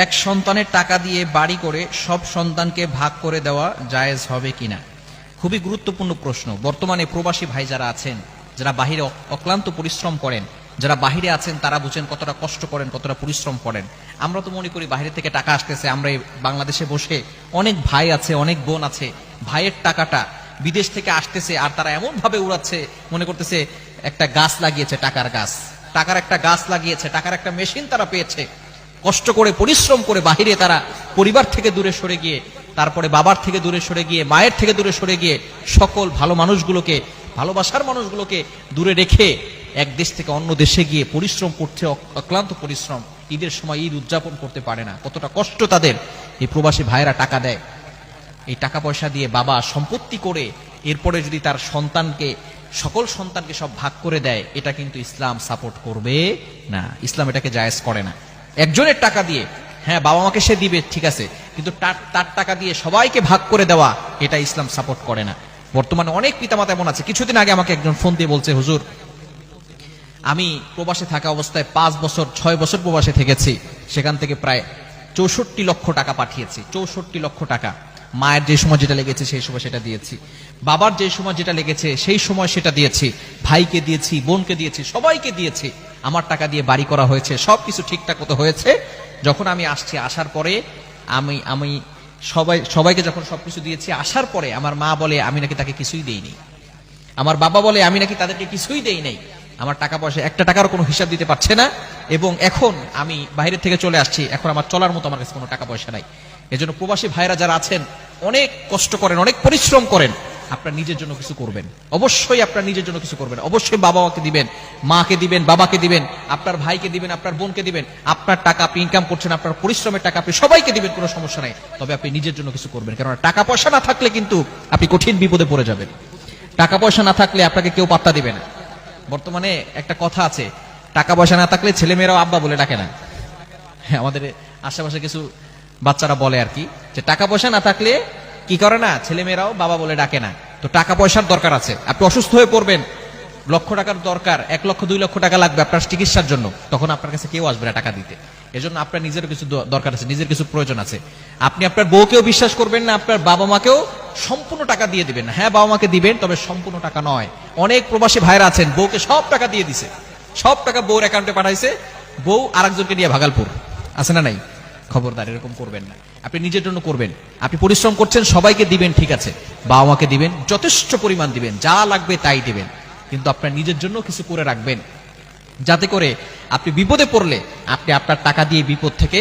এক সন্তানের টাকা দিয়ে বাড়ি করে সব সন্তানকে ভাগ করে দেওয়া জায়েজ হবে কিনা? খুবই গুরুত্বপূর্ণ প্রশ্ন। বর্তমানে প্রবাসী ভাই যারা আছেন, যারা বাহিরে অক্লান্ত পরিশ্রম করেন, যারা বাহিরে আছেন তারা বুঝেন কতটা কষ্ট করেন, কতটা পরিশ্রম করেন। আমরা তো মনে করি বাইরে থেকে টাকা আসতেছে, আমরা এই বাংলাদেশে বসে অনেক ভাই আছে, অনেক বোন আছে, ভাইয়ের টাকাটা বিদেশ থেকে আসতেছে আর তারা এমন ভাবে উড়াচ্ছে, মনে করতেছে একটা গাছ লাগিয়েছে, টাকার গাছ, টাকার একটা গাছ লাগিয়েছে, টাকার একটা মেশিন তারা পেয়েছে। কষ্ট করে পরিশ্রম করে বাহিরে তারা পরিবার থেকে দূরে সরে গিয়ে, তারপরে বাবার থেকে দূরে সরে গিয়ে, মায়ের থেকে দূরে সরে গিয়ে, সকল ভালো মানুষগুলোকে, ভালোবাসার মানুষগুলোকে দূরে রেখে এক দেশ থেকে অন্য দেশে গিয়ে পরিশ্রম করছে, অক্লান্ত পরিশ্রম। ঈদের সময় ঈদ উদযাপন করতে পারে না, কতটা কষ্ট তাদের। এই প্রবাসী ভাইয়েরা টাকা দেয়, এই টাকা পয়সা দিয়ে বাবা সম্পত্তি করে এরপরে যদি তার সন্তানকে, সকল সন্তানকে সব ভাগ করে দেয়, এটা কিন্তু ইসলাম সাপোর্ট করবে না। ইসলাম এটাকে জায়েজ করে না। একজনের টাকা দিয়ে, হ্যাঁ বাবা মাকে সে দিবে ঠিক আছে, কিন্তু তার টাকা দিয়ে সবাইকে ভাগ করে দেওয়া, এটা ইসলাম সাপোর্ট করে না। বর্তমানে অনেক পিতামাতা এমন আছে। কিছুদিন আগে আমাকে একজন ফোন দিয়ে বলছে, হুজুর আমি প্রবাসে থাকা অবস্থায় 5 বছর 6 বছর প্রবাসে থেকেছি, সেখান থেকে প্রায় 64 লক্ষ টাকা পাঠিয়েছি। 64 লক্ষ টাকা। মায়ের যে সময় যেটা লেগেছে সেই সময় সেটা দিয়েছি, বাবার যে সময় যেটা লেগেছে সেই সময় সেটা দিয়েছি, ভাইকে দিয়েছি, বোনকে দিয়েছি, সবাইকে দিয়েছি। আমার টাকা দিয়ে বাড়ি করা হয়েছে, সবকিছু ঠিকঠাক মতো হয়েছে। যখন আমি আসছি, আসার পরে আমি সবাইকে যখন সবকিছু দিয়েছি, আসার পরে আমার মা বলে আমি নাকি তাকে কিছুই দেইনি, আমার বাবা বলে আমি নাকি তাদেরকে কিছুই দেই নাই। আমার টাকা পয়সা একটা টাকার কোনো হিসাব দিতে পারছে না, এবং এখন আমি বাইরে থেকে চলে আসছি, এখন আমার চলার মতো আমার কাছে কোনো টাকা পয়সা নাই। এজন্য প্রবাসী ভাইরা যারা আছেন, অনেক কষ্ট করেন, অনেক পরিশ্রম করেন, আপনার নিজের জন্য কিছু করবেন। অবশ্যই আপনার নিজের জন্য কিছু করবেন। অবশ্যই বাবা মাকে দিবেন, মাকে দিবেন, বাবাকে দিবেন, আপনার ভাইকে দিবেন, আপনার বোনকে দিবেন। আপনার টাকা আপনি ইনকাম করছেন, আপনার পরিশ্রমের টাকা আপনি সবাইকে দিবেন, কোনো সমস্যা নাই। তবে আপনি নিজের জন্য কিছু করবেন, কারণ টাকা পয়সা না থাকলে কিন্তু আপনি কঠিন বিপদে পড়ে যাবেন। টাকা পয়সা না থাকলে আপনাকে কেউ পাত্তা দিবে না। বর্তমানে একটা কথা আছে, টাকা পয়সা না থাকলে ছেলেমেয়েরাও আব্বা বলে ডাকে না। হ্যাঁ, আমাদের আশেপাশে কিছু বাচ্চারা বলে আর কি, যে টাকা পয়সা না থাকলে কি করে না, ছেলেমেয়েরাও বাবা বলে ডাকে না। তো টাকা পয়সার দরকার আছে। আপনি অসুস্থ হয়ে পড়বেন, লক্ষ টাকার দরকার, 1 লক্ষ 2 লক্ষ টাকা লাগবে আপনার চিকিৎসার জন্য, তখন আপনার কাছে কেউ আসবে না টাকা দিতে। এজন্য আপনার নিজেরও কিছু দরকার আছে, নিজের কিছু প্রয়োজন আছে। আপনি আপনার বউকেও বিশ্বাস করবেন না, আপনার বাবা মাকেও সম্পূর্ণ টাকা দিয়ে দিবেন না। হ্যাঁ, বাবা মাকে দিবেন, তবে সম্পূর্ণ টাকা নয়। অনেক প্রবাসী ভাইরা আছেন, বউকে সব টাকা দিয়ে দিছে, সব টাকা বউর অ্যাকাউন্টে পাঠাইছে, বউ আরেকজনকে নিয়ে ভাগালপুর। আছে না নাই? খবরদার, এরকম করবেন না। আপনি নিজের জন্য করবেন। আপনি পরিশ্রম করছেন, সবাইকে দিবেন ঠিক আছে, বাবা মাকে দিবেন, যথেষ্ট পরিমাণ দিবেন, যা লাগবে তাই দিবেন, কিন্তু আপনার নিজের জন্য কিছু করে রাখবেন, যাতে করে আপনি বিপদে পড়লে আপনি আপনার টাকা দিয়ে বিপদ থেকে